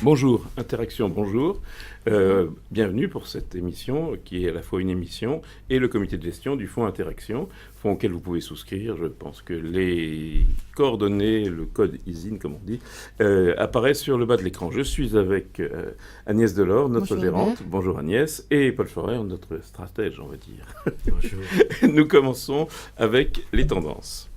Bonjour, Interaction, bonjour. Bienvenue pour cette émission qui est à la fois une émission et le comité de gestion du fonds Interaction, fonds auquel vous pouvez souscrire. Je pense que les coordonnées, le code ISIN comme on dit, apparaissent sur le bas de l'écran. Je suis avec Agnès Delors, notre gérante. Bonjour Agnès. Et Paul Forer, notre stratège, on va dire. Bonjour. Nous commençons avec les tendances.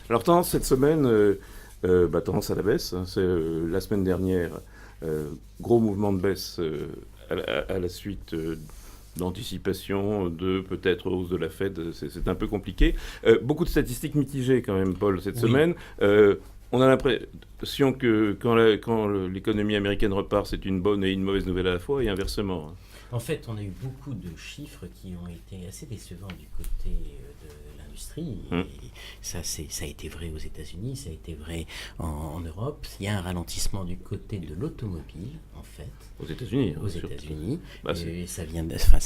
Alors, tendance cette semaine, tendance à la baisse. Hein, c'est la semaine dernière, gros mouvement de baisse à la suite d'anticipation de peut-être hausse de la Fed. C'est un peu compliqué. Beaucoup de statistiques mitigées quand même, Paul, cette semaine. On a l'impression que quand l'économie américaine repart, c'est une bonne et une mauvaise nouvelle à la fois, et inversement. En fait, on a eu beaucoup de chiffres qui ont été assez décevants du côté de l'industrie. Et ça a été vrai aux États-Unis, ça a été vrai en Europe. Il y a un ralentissement du côté de l'automobile, en fait. Aux États-Unis. Aux États-Unis. Ça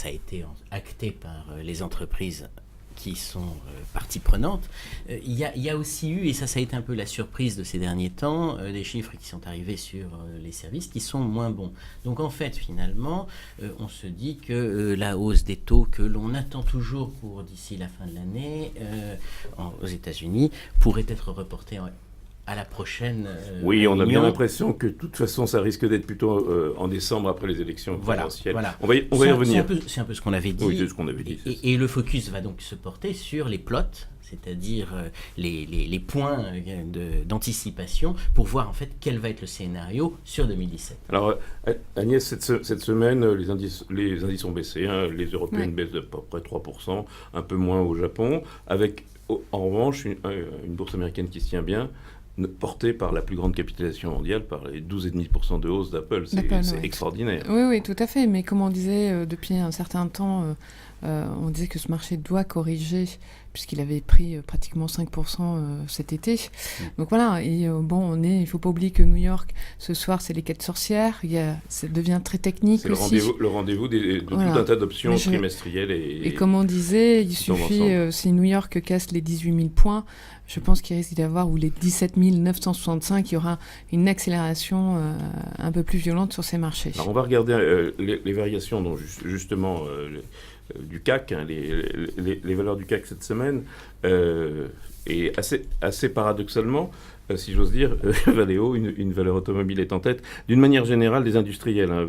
a été acté par les entreprises qui sont partie prenante. Il y a aussi eu, et ça a été un peu la surprise de ces derniers temps, des chiffres qui sont arrivés sur les services qui sont moins bons. Donc en fait, finalement, on se dit que la hausse des taux que l'on attend toujours pour d'ici la fin de l'année aux États-Unis pourrait être reportée à la prochaine Oui, on a bien l'impression que de toute façon, ça risque d'être plutôt en décembre après les élections présidentielles. Voilà. On va y revenir. C'est un peu ce qu'on avait dit. Oui, c'est ce qu'on avait dit. Et le focus va donc se porter sur les plots, c'est-à-dire les points d'anticipation pour voir en fait quel va être le scénario sur 2017. Alors Agnès, cette semaine, les indices ont baissé. Hein. Les européennes baissent de à peu près 3%, un peu moins au Japon, avec en revanche une bourse américaine qui se tient bien, portée par la plus grande capitalisation mondiale, par les 12,5% de hausse d'Apple. C'est extraordinaire. Oui, tout à fait. Mais comme on disait depuis un certain temps, on disait que ce marché doit corriger, puisqu'il avait pris pratiquement 5% cet été. Donc voilà, et il ne faut pas oublier que New York, ce soir, c'est les 4 sorcières. Ça devient très technique. C'est le rendez-vous de tout un tas d'options trimestrielles. Et comme on disait, il suffit, si New York casse les 18 000 points, je pense qu'il risque d'y avoir, ou les 17 965, il y aura une accélération un peu plus violente sur ces marchés. Alors on va regarder les variations dont justement du CAC, hein, les valeurs du CAC cette semaine, et assez paradoxalement, si j'ose dire, Valeo, une valeur automobile, est en tête. D'une manière générale, des industriels, hein,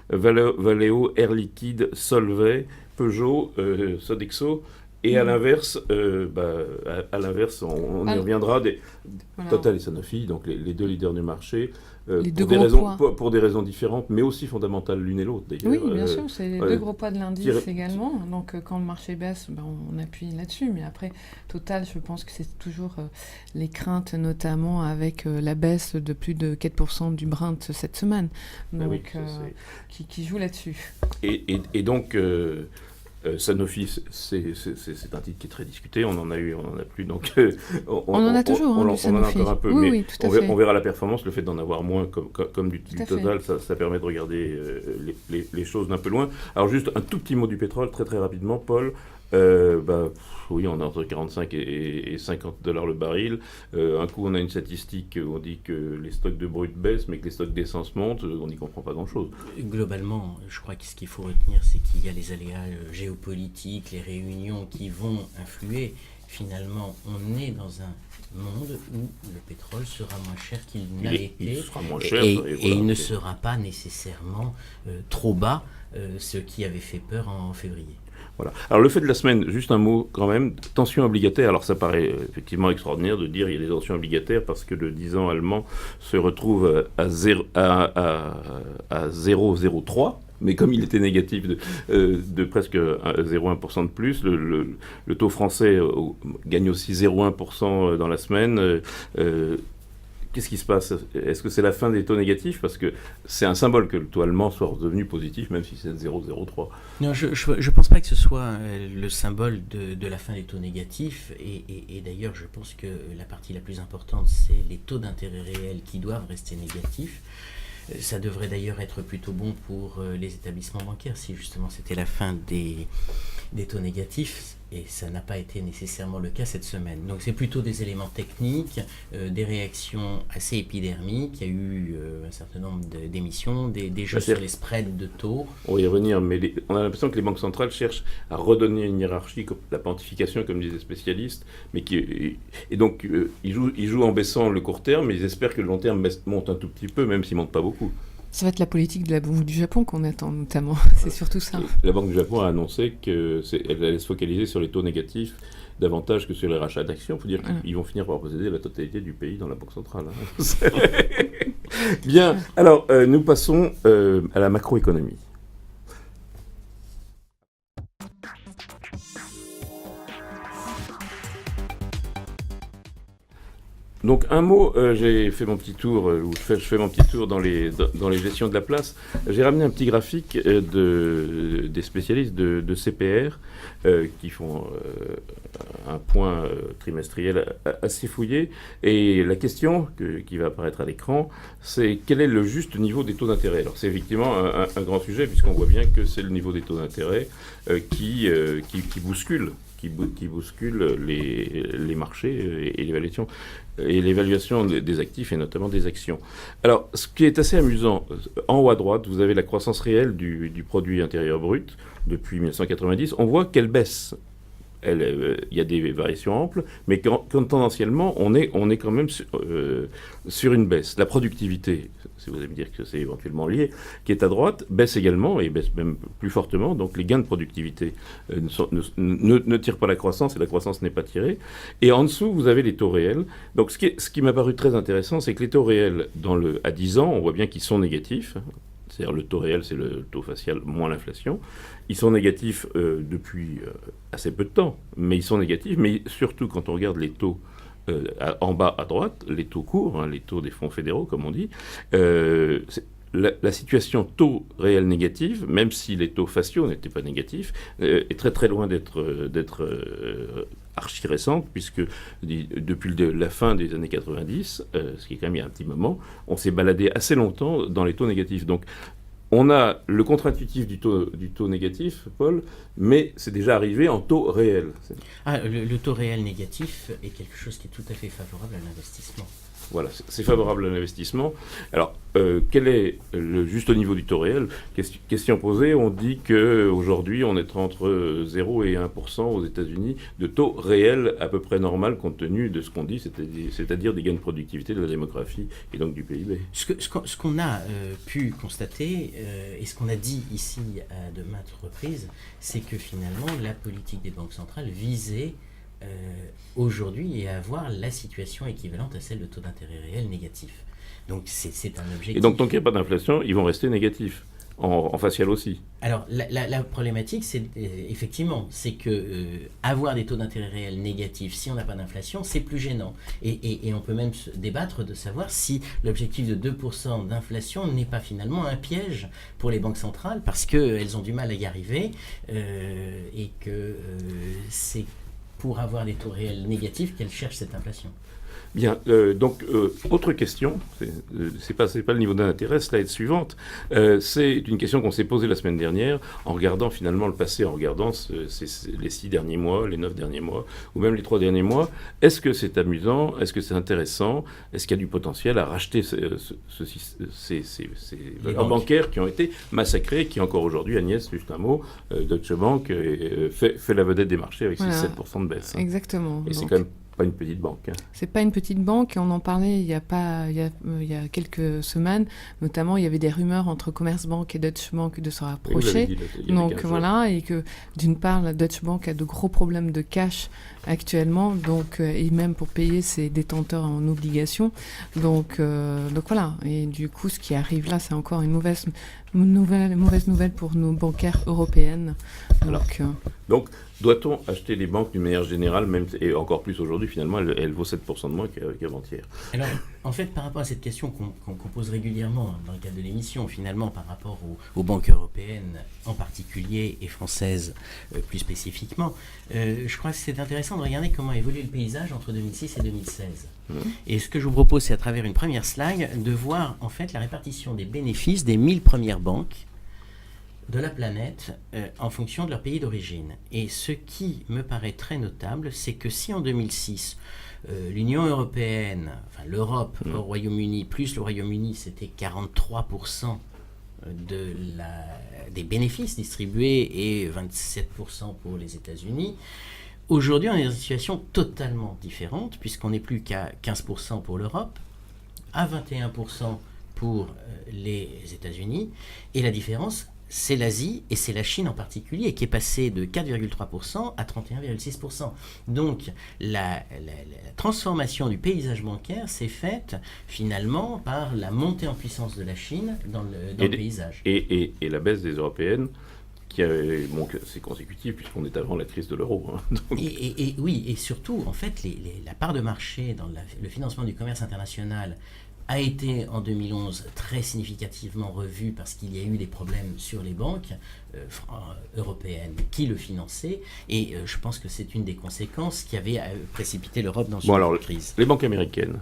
Valeo, Air Liquide, Solvay, Peugeot, Sodexo. Et à l'inverse, on y reviendra, Total et Sanofi, donc les deux leaders du marché, pour des raisons différentes, mais aussi fondamentales l'une et l'autre d'ailleurs. Oui, bien sûr, c'est les deux gros poids de l'indice également. Donc quand le marché baisse, on appuie là-dessus. Mais après, Total, je pense que c'est toujours les craintes, notamment avec la baisse de plus de 4% du Brent cette semaine, donc, qui joue là-dessus. Et donc... Sanofi, c'est un titre qui est très discuté. On en a eu, on en a plus. Donc, on en a toujours. On en a encore un peu, oui, mais tout à fait. On verra la performance. Le fait d'en avoir moins, comme du Total, ça permet de regarder les choses d'un peu loin. Alors, juste un tout petit mot du pétrole, très très rapidement, Paul. Oui, on est entre 45 et 50 $ le baril. Un coup, on a une statistique où on dit que les stocks de brut baissent, mais que les stocks d'essence montent. On n'y comprend pas grand-chose. Globalement, je crois que ce qu'il faut retenir, c'est qu'il y a les aléas géopolitiques, les réunions qui vont influer. Finalement, on est dans un monde où le pétrole sera moins cher qu'il n'a été. Il sera moins cher. Et il ne sera pas nécessairement trop bas, ce qui avait fait peur en février. Voilà. Alors le fait de la semaine, juste un mot quand même, tension obligataire. Alors ça paraît effectivement extraordinaire de dire qu'il y a des tensions obligataires parce que le 10 ans allemand se retrouve à 0,03. Mais comme il était négatif de presque 0,1% de plus, le taux français gagne aussi 0,1% dans la semaine. Qu'est-ce qui se passe ? Est-ce que c'est la fin des taux négatifs ? Parce que c'est un symbole que le taux allemand soit redevenu positif, même si c'est 0,03. Non, je ne pense pas que ce soit le symbole de la fin des taux négatifs. Et d'ailleurs, je pense que la partie la plus importante, c'est les taux d'intérêt réels qui doivent rester négatifs. Ça devrait d'ailleurs être plutôt bon pour les établissements bancaires, si justement c'était la fin des taux négatifs. Et ça n'a pas été nécessairement le cas cette semaine. Donc c'est plutôt des éléments techniques, des réactions assez épidermiques. Il y a eu un certain nombre d'émissions, des jeux sur les spreads de taux. On va y revenir, mais on a l'impression que les banques centrales cherchent à redonner une hiérarchie, la pontification, comme disaient les spécialistes, mais et donc ils jouent en baissant le court terme, mais ils espèrent que le long terme monte un tout petit peu, même s'il ne monte pas beaucoup. Ça va être la politique de la Banque du Japon qu'on attend notamment, c'est surtout ça. La Banque du Japon a annoncé qu'elle allait se focaliser sur les taux négatifs davantage que sur les rachats d'actions. Il faut dire qu'ils vont finir par posséder la totalité du pays dans la Banque centrale. Bien, alors nous passons à la macroéconomie. Donc un mot, j'ai fait mon petit tour, je fais mon petit tour dans les gestions de la place. J'ai ramené un petit graphique des spécialistes de CPR qui font un point trimestriel assez fouillé. Et la question qui va apparaître à l'écran, c'est quel est le juste niveau des taux d'intérêt. Alors c'est effectivement un grand sujet puisqu'on voit bien que c'est le niveau des taux d'intérêt qui bouscule les marchés et l'évaluation des actifs et notamment des actions. Alors, ce qui est assez amusant, en haut à droite, vous avez la croissance réelle du produit intérieur brut depuis 1990. On voit qu'elle baisse. Il y a des variations amples, mais quand tendanciellement, on est quand même sur une baisse. La productivité, si vous allez me dire que c'est éventuellement lié, qui est à droite, baisse également, et baisse même plus fortement. Donc les gains de productivité ne tirent pas la croissance, et la croissance n'est pas tirée. Et en dessous, vous avez les taux réels. Donc ce qui m'a paru très intéressant, c'est que les taux réels à 10 ans, on voit bien qu'ils sont négatifs. C'est-à-dire le taux réel, c'est le taux facial moins l'inflation. Ils sont négatifs depuis assez peu de temps, mais ils sont négatifs. Mais surtout quand on regarde les taux en bas à droite, les taux courts, les taux des fonds fédéraux, comme on dit, la situation taux réel négatif, même si les taux faciaux n'étaient pas négatifs, est très très loin d'être archi récente, puisque depuis la fin des années 90, ce qui est quand même il y a un petit moment, on s'est baladé assez longtemps dans les taux négatifs. Donc on a le contre-intuitif du taux négatif, Paul, mais c'est déjà arrivé en taux réel. Le taux réel négatif est quelque chose qui est tout à fait favorable à l'investissement. Voilà, c'est favorable à l'investissement. Alors, quel est le juste niveau du taux réel ? Question posée, on dit qu'aujourd'hui, on est entre 0 et 1% aux États-Unis de taux réel à peu près normal compte tenu de ce qu'on dit, c'est-à-dire des gains de productivité de la démographie et donc du PIB. Ce qu'on a pu constater et ce qu'on a dit ici à de maintes reprises, c'est que finalement, la politique des banques centrales visait aujourd'hui et à avoir la situation équivalente à celle de taux d'intérêt réel négatif. Donc c'est un objectif. Et donc tant qu'il n'y a pas d'inflation, ils vont rester négatifs, en facial aussi. Alors la problématique, c'est effectivement, c'est que avoir des taux d'intérêt réel négatifs si on n'a pas d'inflation, c'est plus gênant. Et on peut même se débattre de savoir si l'objectif de 2% d'inflation n'est pas finalement un piège pour les banques centrales parce qu'elles ont du mal à y arriver et que c'est pour avoir des taux réels négatifs qu'elles cherchent cette inflation. Bien, donc autre question, c'est pas le niveau d'intérêt, slide suivante, c'est une question qu'on s'est posée la semaine dernière en regardant finalement le passé, en regardant les 6 derniers mois, les 9 derniers mois, ou même les 3 derniers mois. Est-ce que c'est amusant ? Est-ce que c'est intéressant ? Est-ce qu'il y a du potentiel à racheter ces valeurs bancaires qui ont été massacrées, qui encore aujourd'hui, Agnès, juste un mot, Deutsche Bank fait la vedette des marchés avec 6-7% de baisse. Exactement. Et c'est quand même pas une petite banque. C'est pas une petite banque, et on en parlait il y a quelques semaines, notamment il y avait des rumeurs entre Commerzbank et Deutsche Bank de se rapprocher. Donc voilà, et que d'une part la Deutsche Bank a de gros problèmes de cash actuellement, donc et même pour payer ses détenteurs en obligation. Donc voilà, et du coup ce qui arrive là, c'est encore une mauvaise nouvelle pour nos bancaires européennes. Donc doit-on acheter les banques d'une manière générale, même, et encore plus aujourd'hui, finalement, elle vaut 7% de moins qu'avant-hier. Alors, en fait, par rapport à cette question qu'on pose régulièrement dans le cadre de l'émission, finalement, par rapport aux banques européennes en particulier et françaises plus spécifiquement, je crois que c'est intéressant de regarder comment évolue le paysage entre 2006 et 2016. Et ce que je vous propose, c'est à travers une première slide, de voir en fait la répartition des bénéfices des 1000 premières banques de la planète en fonction de leur pays d'origine. Et ce qui me paraît très notable, c'est que si en 2006, l'Union européenne, enfin l'Europe au Royaume-Uni, plus le Royaume-Uni, c'était 43% des bénéfices distribués et 27% pour les États-Unis. Aujourd'hui, on est dans une situation totalement différente, puisqu'on n'est plus qu'à 15% pour l'Europe, à 21% pour les États-Unis, et la différence, c'est l'Asie, et c'est la Chine en particulier, qui est passée de 4,3% à 31,6%. Donc, la transformation du paysage bancaire s'est faite, finalement, par la montée en puissance de la Chine dans le paysage. Et la baisse des européennes, c'est consécutif, puisqu'on est avant la crise de l'euro. Hein, oui, et surtout, en fait, la part de marché dans le financement du commerce international a été en 2011 très significativement revu parce qu'il y a eu des problèmes sur les banques européennes qui le finançaient, et je pense que c'est une des conséquences qui avait précipité l'Europe dans une crise. Les banques américaines.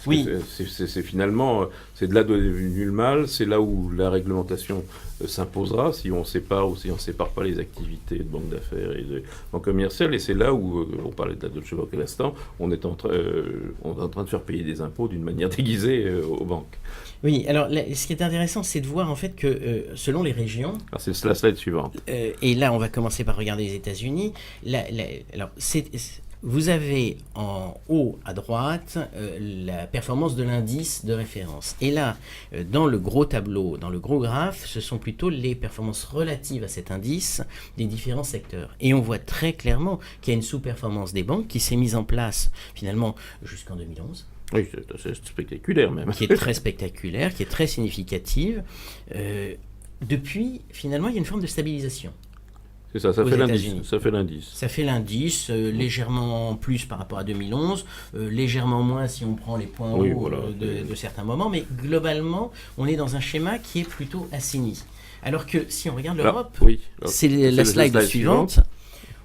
Oui. C'est finalement, c'est de là devenu le mal, c'est là où la réglementation s'imposera si on sépare ou si on ne sépare pas les activités de banque d'affaires et de banque commerciale, et c'est là où, on parlait de la Deutsche Bank à l'instant, on est en train de faire payer des impôts d'une manière déguisée aux banques. Oui, alors ce qui est intéressant, c'est de voir en fait que selon les régions... Alors c'est la slide suivante. Et là, on va commencer par regarder les États-Unis. Vous avez en haut à droite la performance de l'indice de référence. Et là, dans le gros tableau, dans le gros graphe, ce sont plutôt les performances relatives à cet indice des différents secteurs. Et on voit très clairement qu'il y a une sous-performance des banques qui s'est mise en place finalement jusqu'en 2011. Oui, c'est spectaculaire même. Qui est très spectaculaire, qui est très significative. Depuis, finalement, il y a une forme de stabilisation. C'est ça, ça fait l'indice. Légèrement plus par rapport à 2011, légèrement moins si on prend les points hauts de certains moments, mais globalement, on est dans un schéma qui est plutôt assaini. Alors que si on regarde l'Europe, c'est la slide suivante,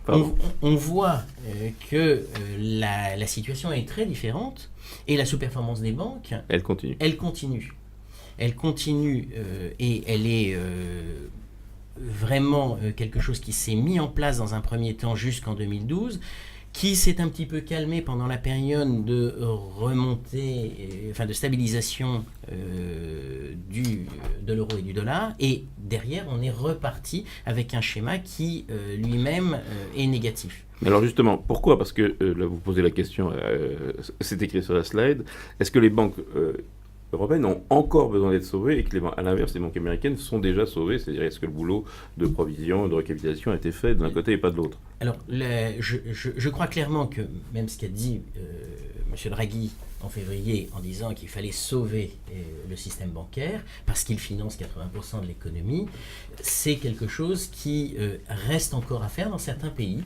on voit que la situation est très différente, et la sous-performance des banques, elle continue. Elle continue et elle est... vraiment quelque chose qui s'est mis en place dans un premier temps jusqu'en 2012, qui s'est un petit peu calmé pendant la période de remontée, de stabilisation de l'euro et du dollar, et derrière on est reparti avec un schéma qui lui-même est négatif. Alors justement, pourquoi ? Parce que là vous posez la question, c'est écrit sur la slide, est-ce que les banques européennes ont encore besoin d'être sauvées et que, à l'inverse, les banques américaines sont déjà sauvées? C'est-à-dire, est-ce que le boulot de provision, de recapitalisation a été fait d'un côté et pas de l'autre? Alors, je crois clairement que, même ce qu'a dit M. Draghi en février en disant qu'il fallait sauver le système bancaire parce qu'il finance 80% de l'économie, c'est quelque chose qui reste encore à faire dans certains pays.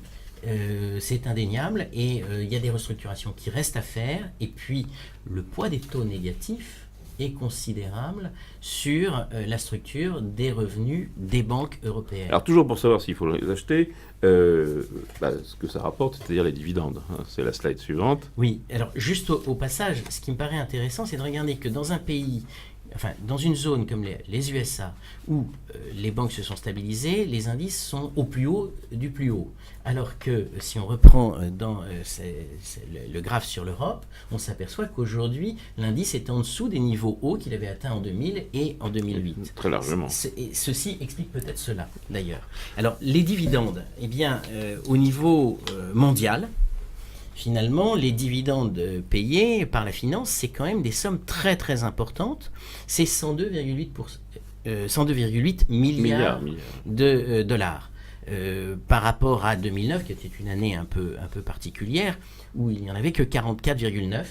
C'est indéniable, et il y a des restructurations qui restent à faire, et puis le poids des taux négatifs est considérable sur la structure des revenus des banques européennes. Alors toujours pour savoir s'il faut les acheter, ce que ça rapporte, c'est-à-dire les dividendes. C'est la slide suivante. Oui, alors juste au passage, ce qui me paraît intéressant, c'est de regarder que dans un pays, dans une zone comme les USA, où les banques se sont stabilisées, les indices sont au plus haut du plus haut. Alors que si on reprend dans le graphe sur l'Europe, on s'aperçoit qu'aujourd'hui, l'indice est en dessous des niveaux hauts qu'il avait atteints en 2000 et en 2008. Très largement. Ceci explique peut-être cela, d'ailleurs. Alors, les dividendes, au niveau mondial, finalement, les dividendes payés par la finance, c'est quand même des sommes très très importantes. C'est 102,8 milliards de dollars. Par rapport à 2009, qui était une année un peu particulière, où il n'y en avait que 44,9.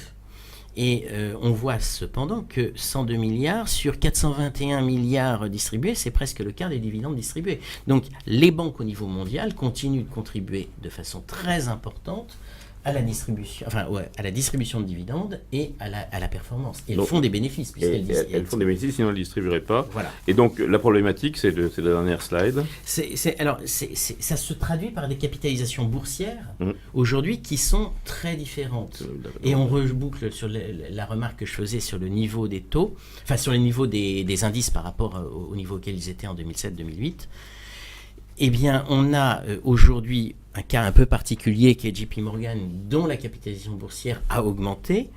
Et on voit cependant que 102 milliards sur 421 milliards distribués, c'est presque le quart des dividendes distribués. Donc les banques au niveau mondial continuent de contribuer de façon très importante à la distribution, à la distribution de dividendes et à la performance. Et elles font des bénéfices. Elles font des bénéfices, sinon elles ne distribueraient pas. Voilà. Et donc, la problématique, c'est la dernière slide. Ça se traduit par des capitalisations boursières, aujourd'hui, qui sont très différentes. Et on reboucle sur la remarque que je faisais sur le niveau des taux, sur le niveau des indices par rapport au niveau auquel ils étaient en 2007-2008. Eh bien, on a aujourd'hui un cas un peu particulier qui est JP Morgan, dont la capitalisation boursière a augmenté.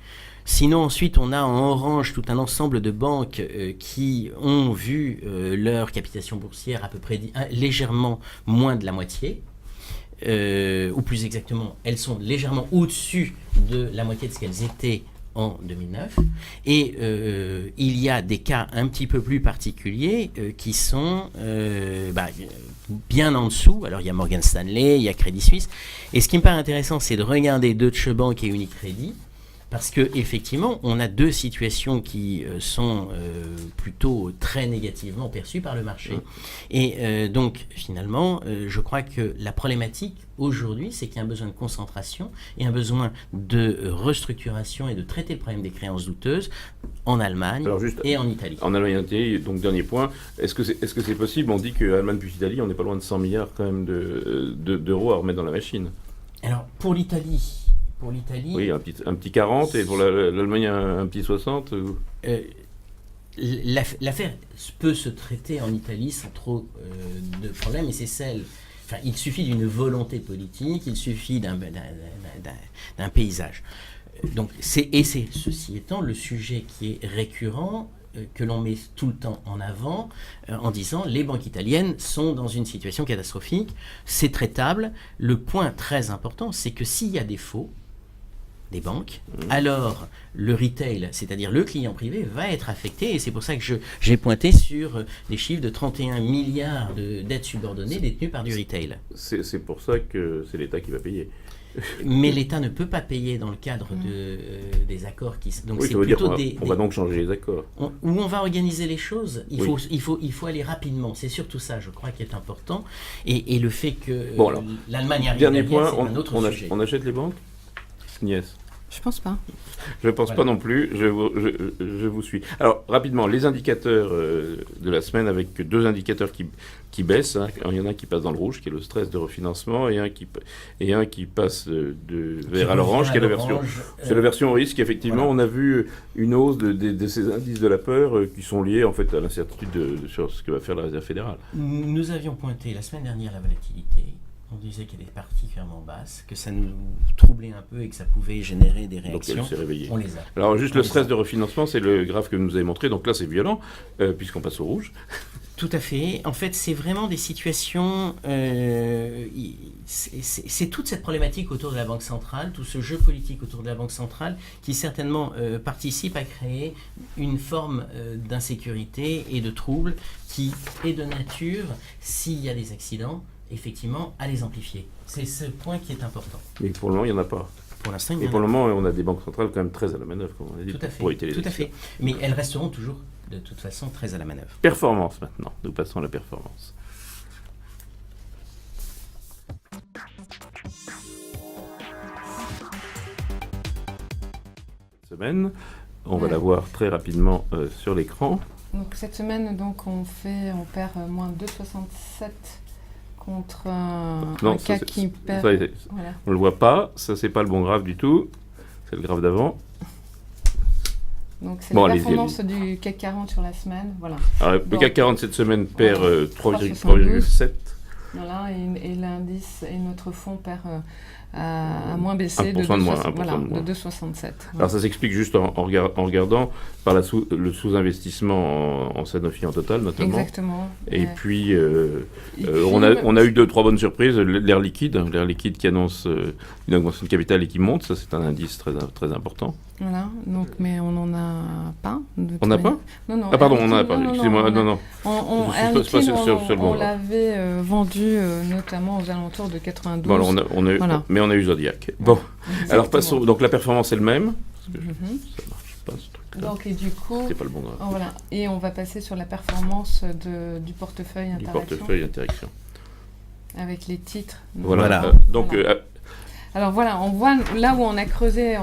Sinon, ensuite, on a en orange tout un ensemble de banques qui ont vu leur capitalisation boursière à peu près légèrement moins de la moitié. Ou plus exactement, elles sont légèrement au-dessus de la moitié de ce qu'elles étaient en 2009. Et il y a des cas un petit peu plus particuliers qui sont bien en dessous. Alors, il y a Morgan Stanley, il y a Crédit Suisse. Et ce qui me paraît intéressant, c'est de regarder Deutsche Bank et Unicredit, parce qu'effectivement, on a deux situations qui sont plutôt très négativement perçues par le marché. Et donc, finalement, je crois que la problématique aujourd'hui, c'est qu'il y a un besoin de concentration et un besoin de restructuration et de traiter le problème des créances douteuses en Allemagne et en Italie. En Allemagne et en Italie, donc dernier point, est-ce que c'est possible? On dit qu'Allemagne plus Italie, on n'est pas loin de 100 milliards quand même d'euros à remettre dans la machine. Alors, pour l'Italie... Oui, un petit 40, et pour l'Allemagne, un petit 60 L'affaire peut se traiter en Italie sans trop de problèmes, et c'est celle... il suffit d'une volonté politique, il suffit d'un paysage. Donc, ceci étant, le sujet qui est récurrent, que l'on met tout le temps en avant, en disant les banques italiennes sont dans une situation catastrophique, c'est traitable. Le point très important, c'est que s'il y a défaut des banques, alors le retail, c'est-à-dire le client privé, va être affecté, et c'est pour ça que j'ai pointé sur des chiffres de 31 milliards de dettes subordonnées détenues par du retail. C'est pour ça que c'est l'État qui va payer. Mais l'État ne peut pas payer dans le cadre des accords qui... Donc oui, c'est ça veut plutôt dire on va donc changer les accords. Où on va organiser les choses, il faut aller rapidement. C'est surtout ça, je crois, qui est important. Et le fait que l'Allemagne arrive dernier derrière, point, c'est un autre sujet. On achète les banques, Niès? Je pense pas. Je ne pense pas non plus, je vous suis. Alors, rapidement, les indicateurs de la semaine, avec deux indicateurs qui baissent. Hein. Il y en a un qui passe dans le rouge, qui est le stress de refinancement, et un qui passe de vert à l'orange, qui est la version. C'est la version risque, effectivement. Voilà. On a vu une hausse de ces indices de la peur qui sont liés, en fait, à l'incertitude sur ce que va faire la Réserve fédérale. Nous avions pointé la semaine dernière la volatilité. On disait qu'elle était particulièrement basse, que ça nous troublait un peu et que ça pouvait générer des réactions. Donc elle s'est réveillée. On les a. Alors juste le stress de refinancement, c'est le graphe que vous nous avez montré. Donc là, c'est violent, puisqu'on passe au rouge. Tout à fait. En fait, c'est vraiment des situations... c'est toute cette problématique autour de la Banque centrale, tout ce jeu politique autour de la Banque centrale qui certainement participe à créer une forme d'insécurité et de trouble qui est de nature, s'il y a des accidents, effectivement, à les amplifier. C'est ce point qui est important. Mais pour le moment, il n'y en a pas. Pour l'instant, il y en a pas. Et pour le moment, on a des banques centrales quand même très à la manœuvre, comme on a dit, tout à fait, pour éviter les tout à fait. Mais elles resteront toujours, de toute façon, très à la manœuvre. Performance, maintenant. Nous passons à la performance. Cette semaine, on va la voir très rapidement sur l'écran. Donc cette semaine, on perd moins 2,67 contre un CAC qui perd... Voilà. On ne le voit pas, ça c'est pas le bon graphe du tout, c'est le graphe d'avant. Donc c'est la performance du CAC 40 sur la semaine, voilà. Alors, le CAC 40 cette semaine perd 3,7. Voilà, et l'indice et notre fonds perd à moins baissé de 2,67. Alors ça s'explique juste en regardant par le sous-investissement en Sanofi en total notamment. Exactement. Et puis on a eu 2-3 bonnes surprises. L'Air Liquide qui annonce une augmentation de capital et qui monte, ça c'est un indice très, très important. Voilà, donc, mais on n'en a pas. On n'a pas ? Non. Ah pardon, on n'en a pas, excusez-moi, non. On l'avait vendu notamment aux alentours de 92. Bon, mais on a eu Zodiac. Bon, alors passons, donc la performance est le même. Parce que ça ne marche pas ce truc-là. Donc, et du coup, c'est pas le bon graphe. Voilà, et on va passer sur la performance du portefeuille Interaction. Du portefeuille Interaction. Avec les titres. Voilà. Alors voilà, on voit là où on a creusé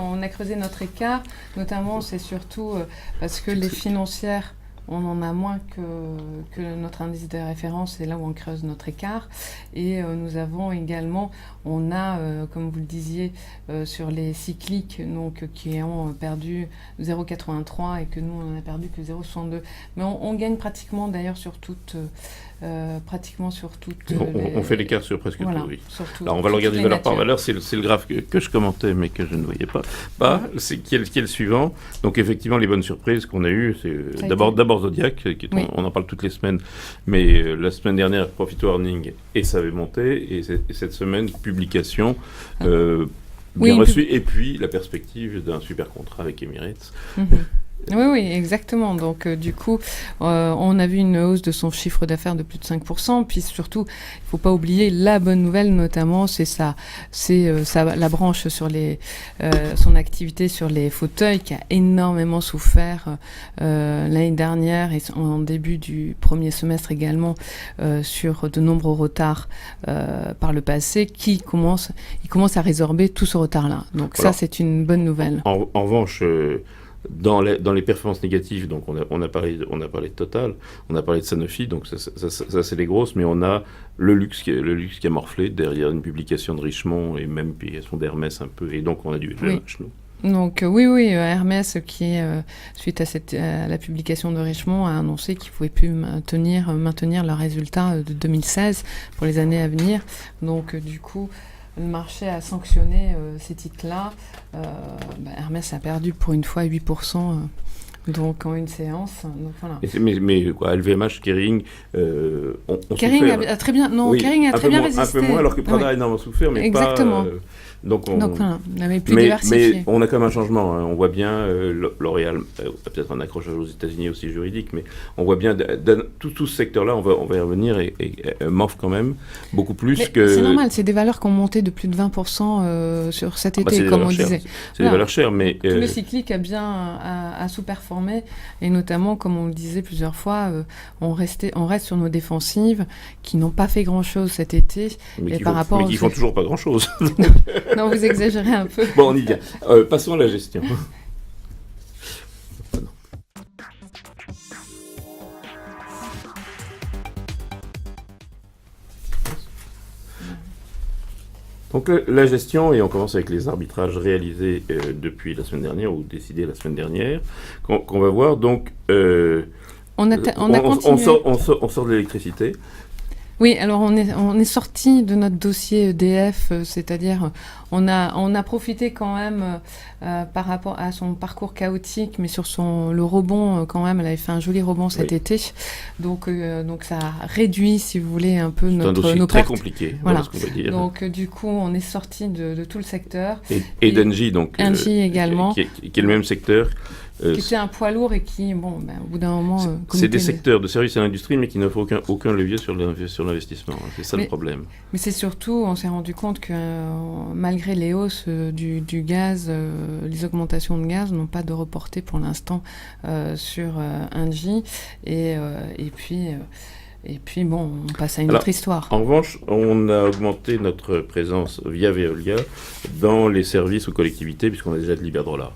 notre écart, notamment c'est surtout parce que les financières, on en a moins que notre indice de référence, c'est là où on creuse notre écart. Et nous avons également, on a, comme vous le disiez, sur les cycliques, donc, qui ont perdu 0,83 et que nous, on en a perdu que 0,62. Mais on gagne pratiquement d'ailleurs sur toutes... on fait l'écart sur presque voilà, tout, oui. Alors on va le regarder valeur par valeur, c'est le graphe que je commentais mais que je ne voyais pas. C'est qui est le suivant. Donc effectivement les bonnes surprises qu'on a eues, c'est d'abord Zodiac, on en parle toutes les semaines, mais la semaine dernière Profit Warning et ça avait monté, et cette semaine publication bien reçue, et puis la perspective d'un super contrat avec Emirates. Oui, exactement. Donc, du coup, on a vu une hausse de son chiffre d'affaires de plus de 5%. Puis surtout, il ne faut pas oublier la bonne nouvelle, notamment, c'est la branche sur son activité sur les fauteuils qui a énormément souffert l'année dernière et en début du premier semestre également sur de nombreux retards par le passé il commence à résorber tout ce retard-là. Donc ça, c'est une bonne nouvelle. En revanche... Dans les performances négatives, donc on a parlé de Total, on a parlé de Sanofi, donc ça c'est les grosses, mais on a le luxe qui a morflé derrière une publication de Richemont et même une publication d'Hermès un peu, et donc on a du LVMH, nous. Donc oui, Hermès qui suite à la publication de Richemont a annoncé qu'il ne pouvait plus maintenir leurs résultats de 2016 pour les années à venir. Donc du coup, le marché a sanctionné ces titres-là. Hermès a perdu pour une fois 8%. Donc en une séance, donc voilà. Mais quoi, LVMH, Kering, Kering a très bien, Kering a très bien résisté. Un peu moins, alors que Prada a énormément souffert, mais exactement. Pas. Donc voilà, on avait plus diversifié. Mais on a quand même un changement. Hein. On voit bien L'Oréal, peut-être un accrochage aux États-Unis aussi juridique, mais on voit bien tout ce secteur-là, on va y revenir et morphe quand même beaucoup plus que. C'est normal, c'est des valeurs qui ont monté de plus de 20% sur cet été, comme on disait. C'est des valeurs chères, mais tout le cyclique a sous-performé, et notamment, comme on le disait plusieurs fois, on reste sur nos défensives qui n'ont pas fait grand-chose cet été, mais qui font toujours pas grand-chose. Non, vous exagérez un peu. Bon, on y vient. Passons à la gestion. Donc la gestion, et on commence avec les arbitrages réalisés depuis la semaine dernière, ou décidés la semaine dernière, qu'on va voir. Donc, on sort de l'électricité. Oui, alors on est sorti de notre dossier EDF, c'est-à-dire on a profité quand même par rapport à son parcours chaotique, mais sur le rebond quand même, elle avait fait un joli rebond cet été, donc ça a réduit, si vous voulez, un peu nos pertes. C'est un dossier très compliqué, voilà ce qu'on va dire. Donc du coup, on est sorti de tout le secteur. Et d'Engie, donc Engie également, qui est le même secteur. Qui était un poids lourd et qui, au bout d'un moment... c'est des secteurs de services à l'industrie, mais qui n'offrent aucun levier sur l'investissement. C'est ça le problème. Mais c'est surtout, on s'est rendu compte que malgré les hausses du gaz, les augmentations de gaz n'ont pas de reporté pour l'instant sur Engie. Et puis, on passe à une autre histoire. En revanche, on a augmenté notre présence via Veolia dans les services aux collectivités, puisqu'on a déjà de l'Iberdrola.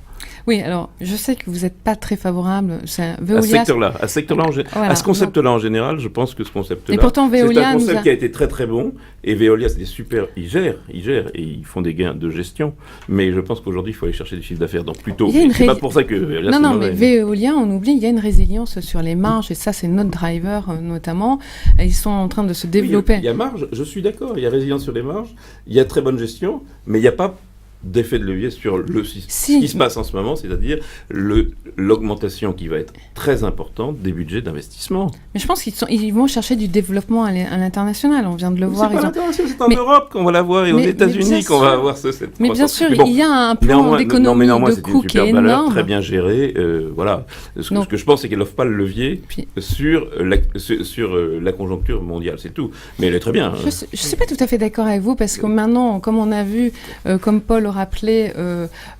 Oui, alors, je sais que vous n'êtes pas très favorable. Veolia, à ce concept-là en général, je pense que ce concept-là, et pourtant, Veolia c'est un concept qui a été très très bon, et Veolia, c'est des super, ils gèrent, et ils font des gains de gestion, mais je pense qu'aujourd'hui, il faut aller chercher des chiffres d'affaires, donc plutôt, c'est pas pour ça que Veolia, Non, mais Veolia, on oublie, il y a une résilience sur les marges, et ça, c'est notre driver, notamment, et ils sont en train de se développer. Il y a marge, je suis d'accord, il y a résilience sur les marges, il y a très bonne gestion, mais il n'y a pas d'effet de levier sur ce qui se passe en ce moment, c'est-à-dire l'augmentation qui va être très importante des budgets d'investissement. Mais je pense qu'ils vont chercher du développement à l'international, on vient de le voir. C'est en Europe qu'on va l'avoir et aux États-Unis qu'on va avoir cette croissance. Mais bien sûr, il y a un plan d'économie de coûts qui est énorme. Très bien gérée, voilà. Ce que je pense, c'est qu'elle n'offre pas le levier sur la conjoncture mondiale, c'est tout. Mais elle est très bien. Je ne suis pas tout à fait d'accord avec vous, parce que maintenant, comme on a vu, comme Paul le rappeler,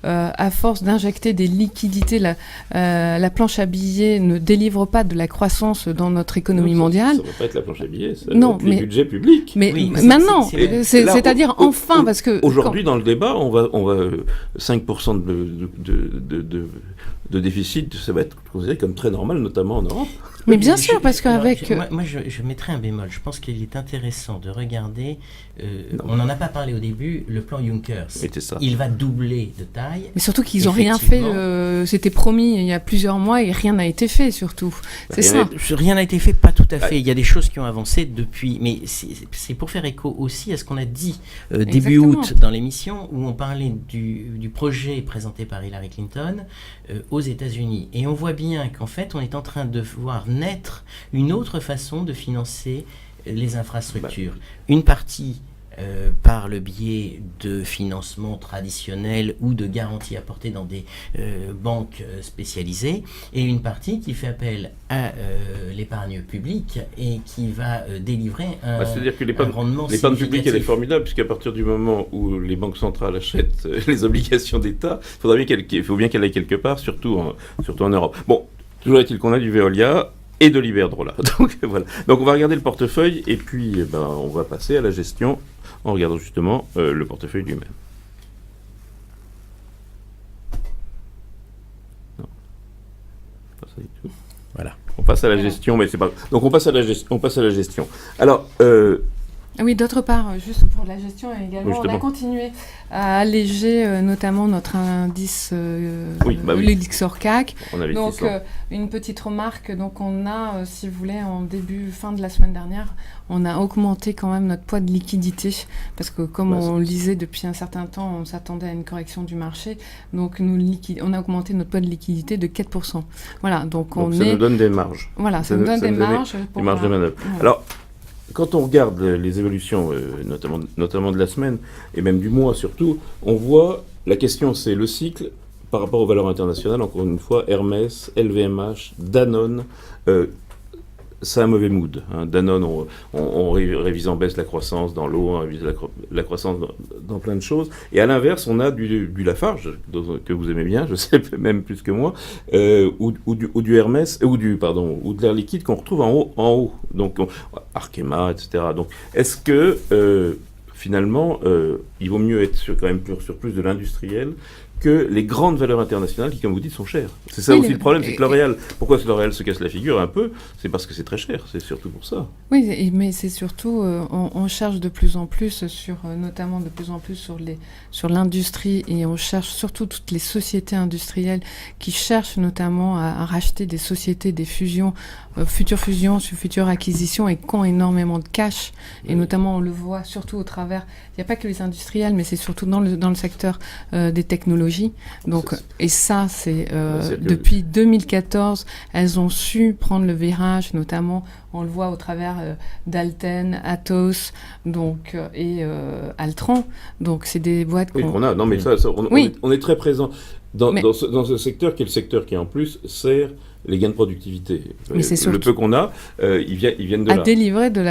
à force d'injecter des liquidités, la planche à billets ne délivre pas de la croissance dans notre économie mondiale. Ça ne va pas être la planche à billets, ça non, va être les budgets publics. Mais maintenant, c'est-à-dire enfin, parce que... Aujourd'hui, dans le débat, on va 5% de déficit, ça va être considéré comme très normal, notamment en Europe. Mais bien sûr, parce qu'avec... Moi, je mettrais un bémol. Je pense qu'il est intéressant de regarder, on n'en a pas parlé au début, le plan Juncker. Il va doubler de taille. Mais surtout qu'ils n'ont rien fait, c'était promis il y a plusieurs mois et rien n'a été fait surtout. C'est ça. Rien n'a été fait, pas tout à fait. Il y a des choses qui ont avancé depuis, mais c'est pour faire écho aussi à ce qu'on a dit début août dans l'émission où on parlait du projet présenté par Hillary Clinton aux États-Unis. Et on voit bien qu'en fait, on est en train de voir naître une autre façon de financer les infrastructures. Une partie par le biais de financement traditionnel ou de garanties apportées dans des banques spécialisées, et une partie qui fait appel à l'épargne publique et qui va délivrer un c'est-à-dire que rendement significatif. L'épargne publique, elle est formidable, puisqu'à partir du moment où les banques centrales achètent les obligations d'État, il faut bien qu'elle aille quelque part, surtout en Europe. Bon, toujours est-il qu'on a du Veolia et de l'Iberdrola. Donc voilà. Donc on va regarder le portefeuille et puis on va passer à la gestion en regardant justement le portefeuille lui-même. Non. Pas ça du tout. Voilà. On passe à la gestion, mais c'est pas. Donc on passe à la gestion. Alors. Oui, d'autre part, juste pour la gestion également, on a continué à alléger notamment notre indice, l'Elixor CAC. Donc, une petite remarque, donc on a, si vous voulez, fin de la semaine dernière, on a augmenté quand même notre poids de liquidité, parce que comme on le disait depuis un certain temps, on s'attendait à une correction du marché, donc on a augmenté notre poids de liquidité de 4%. Voilà, donc ça nous donne des marges. Voilà, ça nous donne des marges. Des marges de manœuvre. Voilà. Alors, quand on regarde les évolutions, notamment de la semaine, et même du mois surtout, on voit, la question c'est le cycle par rapport aux valeurs internationales, encore une fois, Hermès, LVMH, Danone, c'est un mauvais mood. Hein. Danone, on révise en baisse la croissance dans l'eau, on révise la croissance dans plein de choses. Et à l'inverse, on a du Lafarge, que vous aimez bien, je sais même plus que moi, ou du Hermès, ou de l'Air Liquide qu'on retrouve en haut. Donc, Arkema, etc. Donc, est-ce que, finalement, il vaut mieux être quand même sur plus de l'industriel que les grandes valeurs internationales qui, comme vous dites, sont chères. C'est ça aussi le problème, c'est que L'Oréal, pourquoi L'Oréal se casse la figure un peu, c'est parce que c'est très cher, c'est surtout pour ça. Oui, mais c'est surtout, on cherche de plus en plus notamment sur l'industrie, et on cherche surtout toutes les sociétés industrielles qui cherchent notamment à racheter des sociétés, des fusions, futures fusions, futures acquisitions, et qui ont énormément de cash, et notamment on le voit surtout au travers, il n'y a pas que les industriels, mais c'est surtout dans le secteur des technologies. Donc, et ça, c'est depuis 2014, elles ont su prendre le virage, notamment, on le voit au travers d'Alten, Atos, donc, et Altran. Donc, c'est des boîtes qu'on a. Non, mais on est très présent dans ce secteur, qui est le secteur qui, en plus, sert les gains de productivité. Mais c'est le peu qu'on a, ils viennent de là. À délivrer de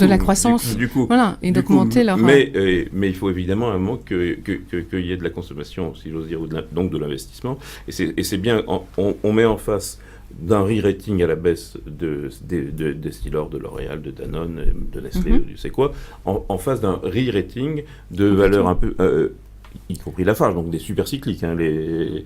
la croissance. Du coup, voilà, et d'augmenter leur... Mais il faut évidemment un moment qu'il y ait de la consommation, si j'ose dire, donc de l'investissement. Et c'est bien, on met en face d'un re-rating à la baisse des Stylor, de L'Oréal, de Danone, de Nestlé, tu sais quoi, en face d'un re-rating de valeurs un peu... y compris Lafarge, donc des super cycliques. Hein,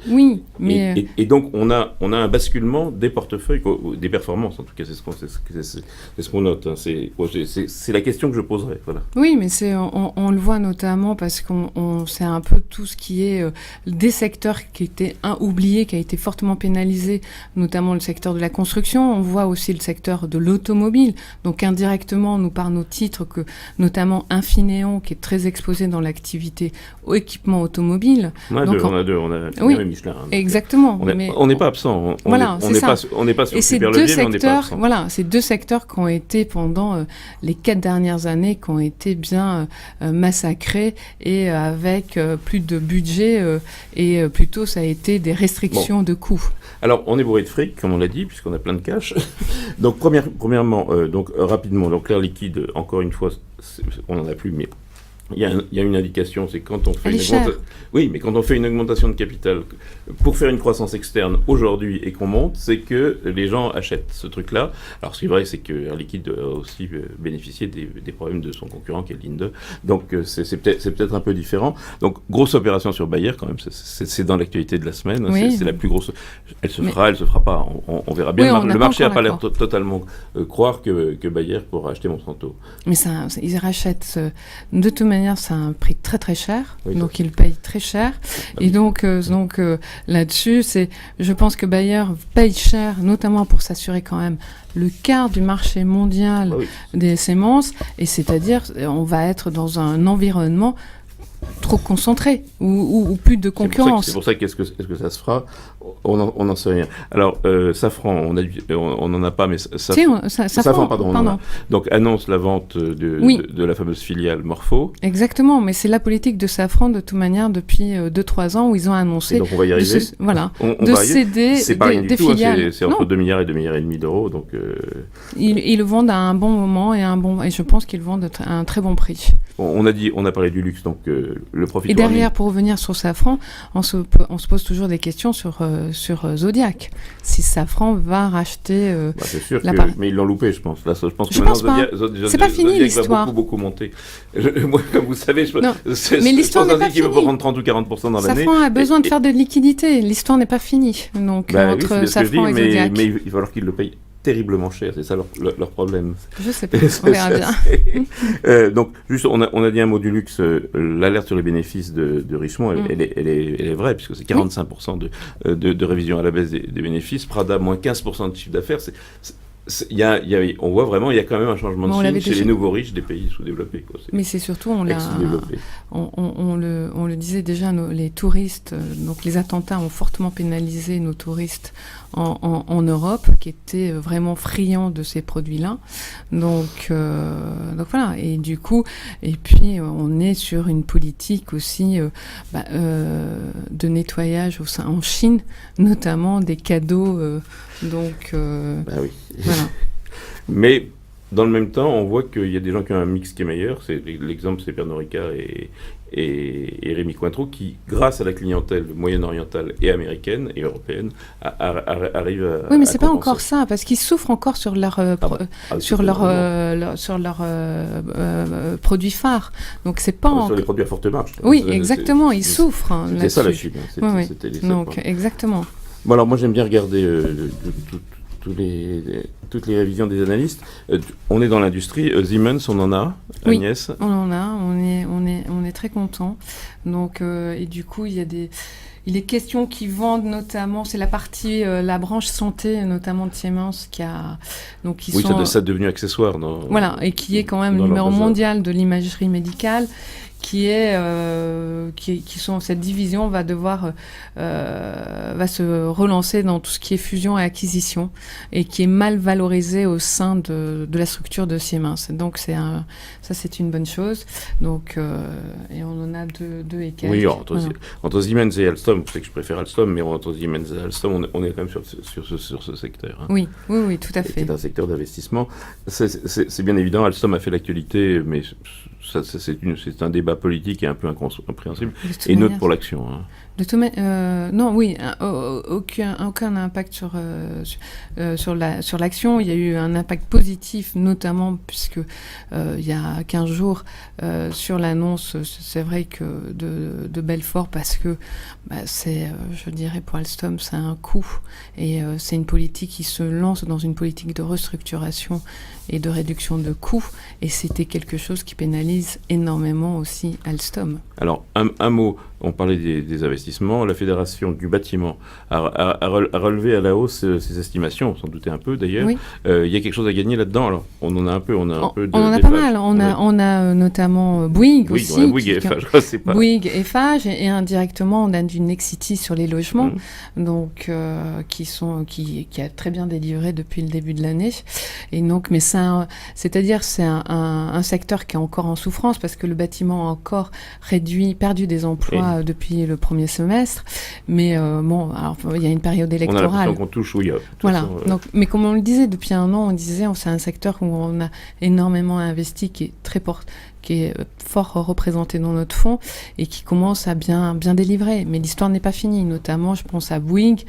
oui, mais... Et donc, on a un basculement des portefeuilles, des performances, en tout cas, c'est ce qu'on note. Hein, c'est la question que je poserais. Voilà. Oui, mais on le voit notamment parce qu'on c'est un peu tout ce qui est des secteurs qui étaient oubliés, qui a été fortement pénalisé, notamment le secteur de la construction. On voit aussi le secteur de l'automobile. Donc, indirectement, nous, par nos titres, que notamment Infineon, qui est très exposé dans l'activité équipement automobile. On a deux. On a Michelin. Hein, exactement. On n'est pas absent. On n'est pas sur le super levier, mais on n'est pas absent. Voilà, ces deux secteurs qui ont été pendant les 4 dernières années, qui ont été bien massacrés et avec plus de budget et plutôt ça a été des restrictions de coûts. Alors, on est bourré de fric, comme on l'a dit, puisqu'on a plein de cash. Donc, premièrement, rapidement, donc L'Air Liquide, encore une fois, on n'en a plus, mais il y a une indication, c'est quand on fait mais quand on fait une augmentation de capital pour faire une croissance externe aujourd'hui et qu'on monte, c'est que les gens achètent ce truc-là. Alors ce qui est vrai, c'est que Air Liquide a aussi bénéficié des problèmes de son concurrent qui est Linde. Donc c'est peut-être un peu différent. Donc grosse opération sur Bayer quand même, c'est dans l'actualité de la semaine. Oui. C'est la plus grosse. Elle se fera pas. On verra bien. Le marché n'a pas l'air totalement croire que Bayer pourra acheter Monsanto. Mais ils rachètent de toute manière, c'est un prix très très cher, oui, donc ils payent très cher. Et donc là-dessus, je pense que Bayer paye cher, notamment pour s'assurer quand même le quart du marché mondial des semences, et c'est-à-dire on va être dans un environnement trop concentré ou plus de concurrence. C'est pour ça qu'est-ce que ça se fera, on n'en sait rien. Alors Safran, on n'en a pas, mais Safran, pardon. On en a. Donc annonce la vente de la fameuse filiale Morpho. Exactement, mais c'est la politique de Safran de toute manière depuis 2-3 ans où ils ont annoncé. Et donc on va y arriver. De céder des filiales. C'est entre 2 milliards et 2,5 milliards d'euros. Donc ils le vendent à un bon moment et je pense qu'ils vendent à un très bon prix. On a parlé du luxe, donc le profit. Et derrière, pour revenir sur Safran, on se pose toujours des questions sur Zodiac. Si Safran va racheter. C'est sûr mais ils l'ont loupé, je pense. Là, je pense que Zodiac, c'est pas fini l'histoire. Va beaucoup monter. Moi, comme vous savez, mais l'histoire n'est pas finie. Qui veut prendre 30 ou 40% dans l'année. Safran a besoin de faire de liquidité. L'histoire n'est pas finie. Donc entre Safran et Zodiac. Mais il va falloir qu'ils le payent terriblement cher, c'est ça leur problème. Je sais pas, on verra bien. Donc, juste, on a dit un mot du luxe, l'alerte sur les bénéfices de Richemont, elle est vraie, puisque c'est 45% de révision à la baisse des bénéfices, Prada, moins 15% de chiffre d'affaires, on voit vraiment, il y a quand même un changement de signe chez les nouveaux riches des pays sous-développés. Mais c'est surtout, on le disait déjà, les touristes, donc les attentats ont fortement pénalisé nos touristes en Europe, qui étaient vraiment friands de ces produits-là. Donc voilà, et du coup, et puis on est sur une politique aussi de nettoyage en Chine, notamment des cadeaux. Oui. Voilà. Mais dans le même temps, on voit qu'il y a des gens qui ont un mix qui est meilleur. L'exemple, c'est Pernod Ricard et Rémy Cointreau qui, grâce à la clientèle moyen-orientale et américaine et européenne, arrivent à. Oui, mais c'est pas encore ça, parce qu'ils souffrent encore sur leur produits phares. Donc c'est pas sur les produits à forte marge. Oui, exactement, ils souffrent. C'était ça la Chine. C'était donc exactement. Bon, alors moi j'aime bien regarder toutes les révisions des analystes. On est dans l'industrie. Siemens, on en a, Agnès? Oui, on en a. On est très contents. Donc, et du coup, il est question qu'ils vendent notamment, c'est la partie, la branche santé, notamment de Siemens, qui a. Donc, ça est devenu accessoire. Voilà, et qui est quand même le numéro mondial de l'imagerie médicale. Cette division va se relancer dans tout ce qui est fusion et acquisition et qui est mal valorisé au sein de la structure de Siemens. Donc c'est une bonne chose. Donc et on en a deux et quelques. Oui, entre Siemens et Alstom, je sais que je préfère Alstom, mais entre Siemens et Alstom, on est quand même sur ce secteur. Hein. Oui, tout à fait. C'est un secteur d'investissement. C'est bien évident, Alstom a fait l'actualité, mais c'est un débat politique et un peu incompréhensible et neutre pour l'action. Hein. Non, oui, aucun impact sur l'action. Il y a eu un impact positif, notamment puisque il y a 15 jours sur l'annonce, c'est vrai que de Belfort, parce que je dirais pour Alstom, c'est un coût et c'est une politique qui se lance dans une politique de restructuration et de réduction de coûts, et c'était quelque chose qui pénalise énormément aussi Alstom. Alors, un mot, on parlait des investissements, la Fédération du bâtiment a relevé à la hausse ses estimations, on s'en doutait un peu d'ailleurs. Oui. Il y a quelque chose à gagner là-dedans, alors on en a on en a pas mal, on a notamment Bouygues aussi. On a Bouygues et Eiffage, je sais pas. Bouygues, Eiffage, et indirectement on a du Nexity sur les logements, donc qui a très bien délivré depuis le début de l'année. Et donc, mais c'est-à-dire c'est un secteur qui est encore en souffrance parce que le bâtiment a encore perdu des emplois depuis le premier semestre. Mais alors il y a une période électorale. On a l'impression qu'on touche, oui. Voilà. Donc, mais comme on le disait depuis un an, c'est un secteur où on a énormément investi, qui est qui est fort représenté dans notre fonds et qui commence à bien délivrer. Mais l'histoire n'est pas finie. Notamment, je pense à Bouygues,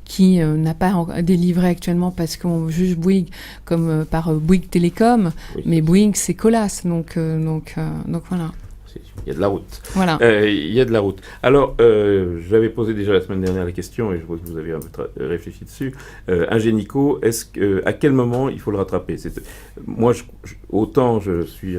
qui n'a pas délivré actuellement parce qu'on juge Bouygues comme par Bouygues Télécom, mais Bouygues, c'est Colas. Donc voilà. Il y a de la route. Voilà. Il y a de la route. Alors, j'avais posé déjà la semaine dernière la question, et je vois que vous avez un peu réfléchi dessus. Ingenico, à quel moment il faut le rattraper? Moi, autant je suis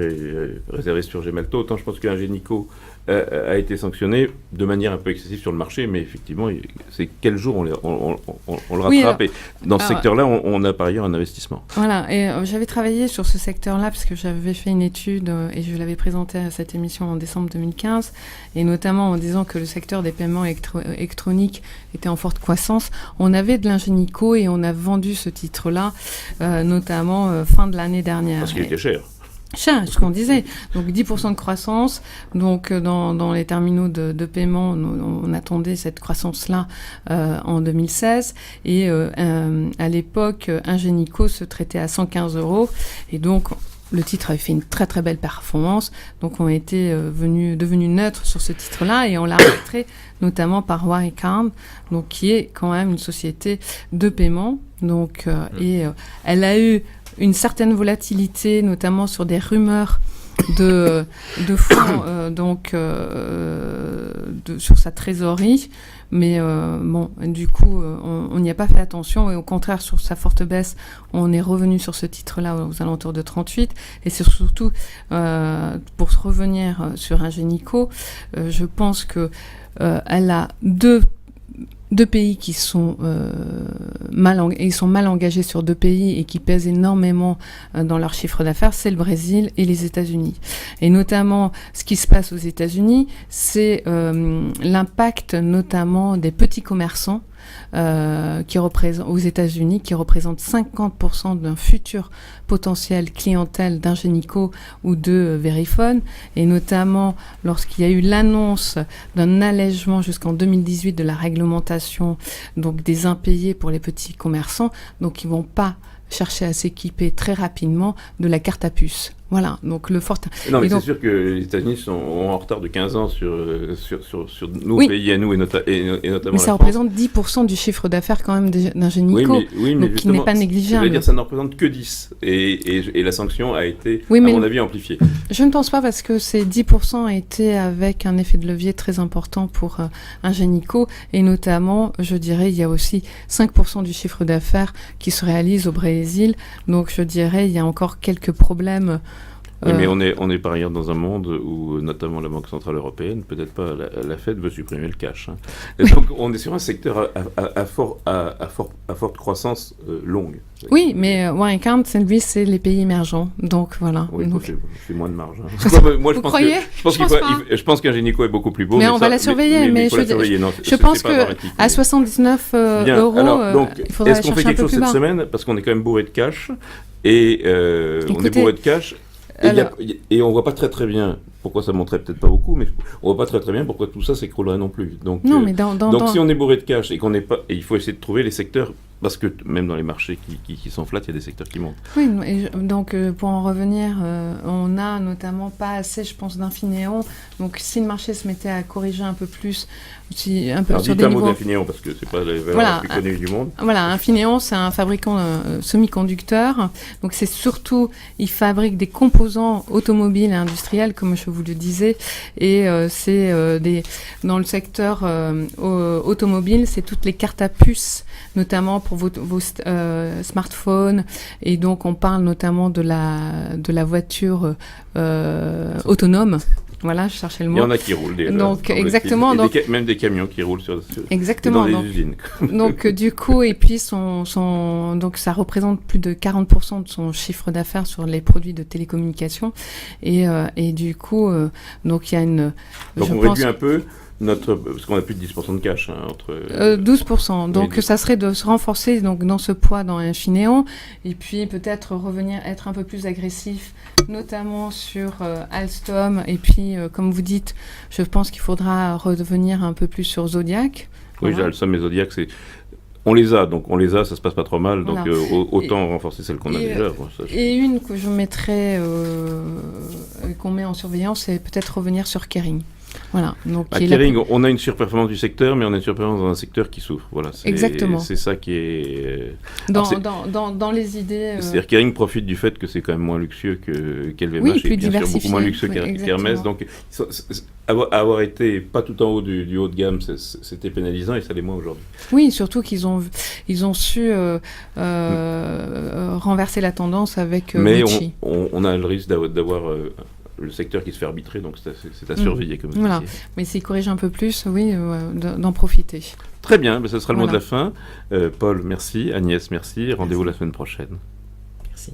réservé sur Gemalto, autant je pense qu'Ingenico a été sanctionné de manière un peu excessive sur le marché, mais effectivement, c'est quel jour on le rattrape. Oui, dans ce secteur-là, on a par ailleurs un investissement. Voilà, et j'avais travaillé sur ce secteur-là parce que j'avais fait une étude et je l'avais présentée à cette émission en décembre 2015, et notamment en disant que le secteur des paiements électroniques était en forte croissance. On avait de l'Ingenico et on a vendu ce titre-là, notamment fin de l'année dernière. Parce qu'il était cher. Cher, ce qu'on disait. Donc 10% de croissance. Donc dans les terminaux de paiement, on attendait cette croissance-là en 2016. Et à l'époque, Ingenico se traitait à 115 €. Et donc le titre avait fait une très très belle performance. Donc on était devenus neutres sur ce titre-là et on l'a arbitré notamment par Wirecard, donc qui est quand même une société de paiement. Donc et elle a eu une certaine volatilité, notamment sur des rumeurs de fonds, sur sa trésorerie. Mais du coup, on n'y a pas fait attention. Et au contraire, sur sa forte baisse, on est revenu sur ce titre-là aux alentours de 38. Et c'est surtout, pour revenir sur Ingenico, je pense que elle a deux pays qui sont mal engagés sur deux pays et qui pèsent énormément dans leur chiffre d'affaires, c'est le Brésil et les États-Unis. Et notamment, ce qui se passe aux États-Unis, c'est l'impact notamment des petits commerçants aux États-Unis, qui représentent 50% d'un futur potentiel clientèle d'Ingenico ou de Verifone, et notamment lorsqu'il y a eu l'annonce d'un allègement jusqu'en 2018 de la réglementation, donc des impayés pour les petits commerçants, donc ils vont pas chercher à s'équiper très rapidement de la carte à puce. Voilà, donc le fort... Non, mais c'est sûr que les États-Unis sont en retard de 15 ans sur nos pays à nous, et notamment mais ça représente 10% du chiffre d'affaires quand même d'Ingenico, donc qui n'est pas négligeable. Je veux dire, ça ne représente que 10, et la sanction a été, à mon avis, amplifiée. Je ne pense pas, parce que ces 10% étaient avec un effet de levier très important pour Ingenico, et notamment, je dirais, il y a aussi 5% du chiffre d'affaires qui se réalise au Brésil, donc je dirais, il y a encore quelques problèmes. Oui, mais on est par ailleurs dans un monde où, notamment la Banque Centrale Européenne, peut-être pas la Fed, veut supprimer le cash. Hein. Et donc on est sur un secteur à forte croissance longue. Oui, mais Wirecard, lui, c'est les pays émergents. Donc voilà. Oui, donc... c'est moins de marge. Hein. Moi, je pense qu'Ingenico est beaucoup plus beau. Mais on va la surveiller. Mais je pense qu'à 79 €, alors, il faudrait est-ce qu'on fait quelque chose cette semaine? Parce qu'on est quand même bourré de cash. Et on est bourré de cash. Et on voit pas très très bien pourquoi ça monterait peut-être pas beaucoup, mais on voit pas très très bien pourquoi tout ça s'écroulerait non plus. Donc, si on est bourré de cash et qu'on n'est pas, et il faut essayer de trouver les secteurs, parce que même dans les marchés qui s'enflattent, il y a des secteurs qui montent. Oui, donc pour en revenir, on a notamment pas assez, je pense, d'Infineon. Donc si le marché se mettait à corriger un peu plus, alors, sur des niveaux... d'Infineon, parce que c'est pas les valeurs les plus connues du monde. Voilà, Infineon, c'est un fabricant semi-conducteurs. Donc c'est surtout, il fabrique des composants automobiles et industriels, comme je vous le disais. Et c'est dans le secteur automobile, c'est toutes les cartes à puce, notamment pour vos smartphones. Et donc on parle notamment de la voiture autonome. Voilà, je cherchais le mot. Il y en a qui roulent déjà. Donc, exactement. Même des camions qui roulent exactement, dans les usines. Donc, du coup, et puis, donc, ça représente plus de 40% de son chiffre d'affaires sur les produits de télécommunications. Et du coup, donc, il y a une... Donc, on réduit un peu parce qu'on a plus de 10% de cash entre 12%. Donc ça serait de se renforcer donc dans ce poids dans Infineon, et puis peut-être être un peu plus agressif, notamment sur Alstom, et puis comme vous dites, je pense qu'il faudra revenir un peu plus sur Zodiac. Oui, voilà. Alstom et Zodiac, c'est on les a, ça se passe pas trop mal, donc Voilà. autant renforcer celles qu'on a déjà. Quoi, ça, et une que je mettrais, qu'on met en surveillance, c'est peut-être revenir sur Kering. Voilà. Donc, Kering, on a une surperformance du secteur, mais on a une surperformance dans un secteur qui souffre. Voilà, exactement. C'est ça qui est... Dans les idées... C'est-à-dire Kering profite du fait que c'est quand même moins luxueux qu'LVMH, plus et bien sûr beaucoup moins luxueux diversifié, qu'Hermès. Donc avoir été pas tout en haut du haut de gamme, c'était pénalisant et ça l'est moins aujourd'hui. Oui, surtout qu'ils ont su renverser la tendance avec Gucci. Mais on a le risque d'avoir... le secteur qui se fait arbitrer, donc c'est à surveiller. Comme voilà. Mais s'il corrige un peu plus, oui, d'en profiter. Très bien, ce sera le mot de la fin. Paul, merci. Agnès, merci. Rendez-vous la semaine prochaine. Merci.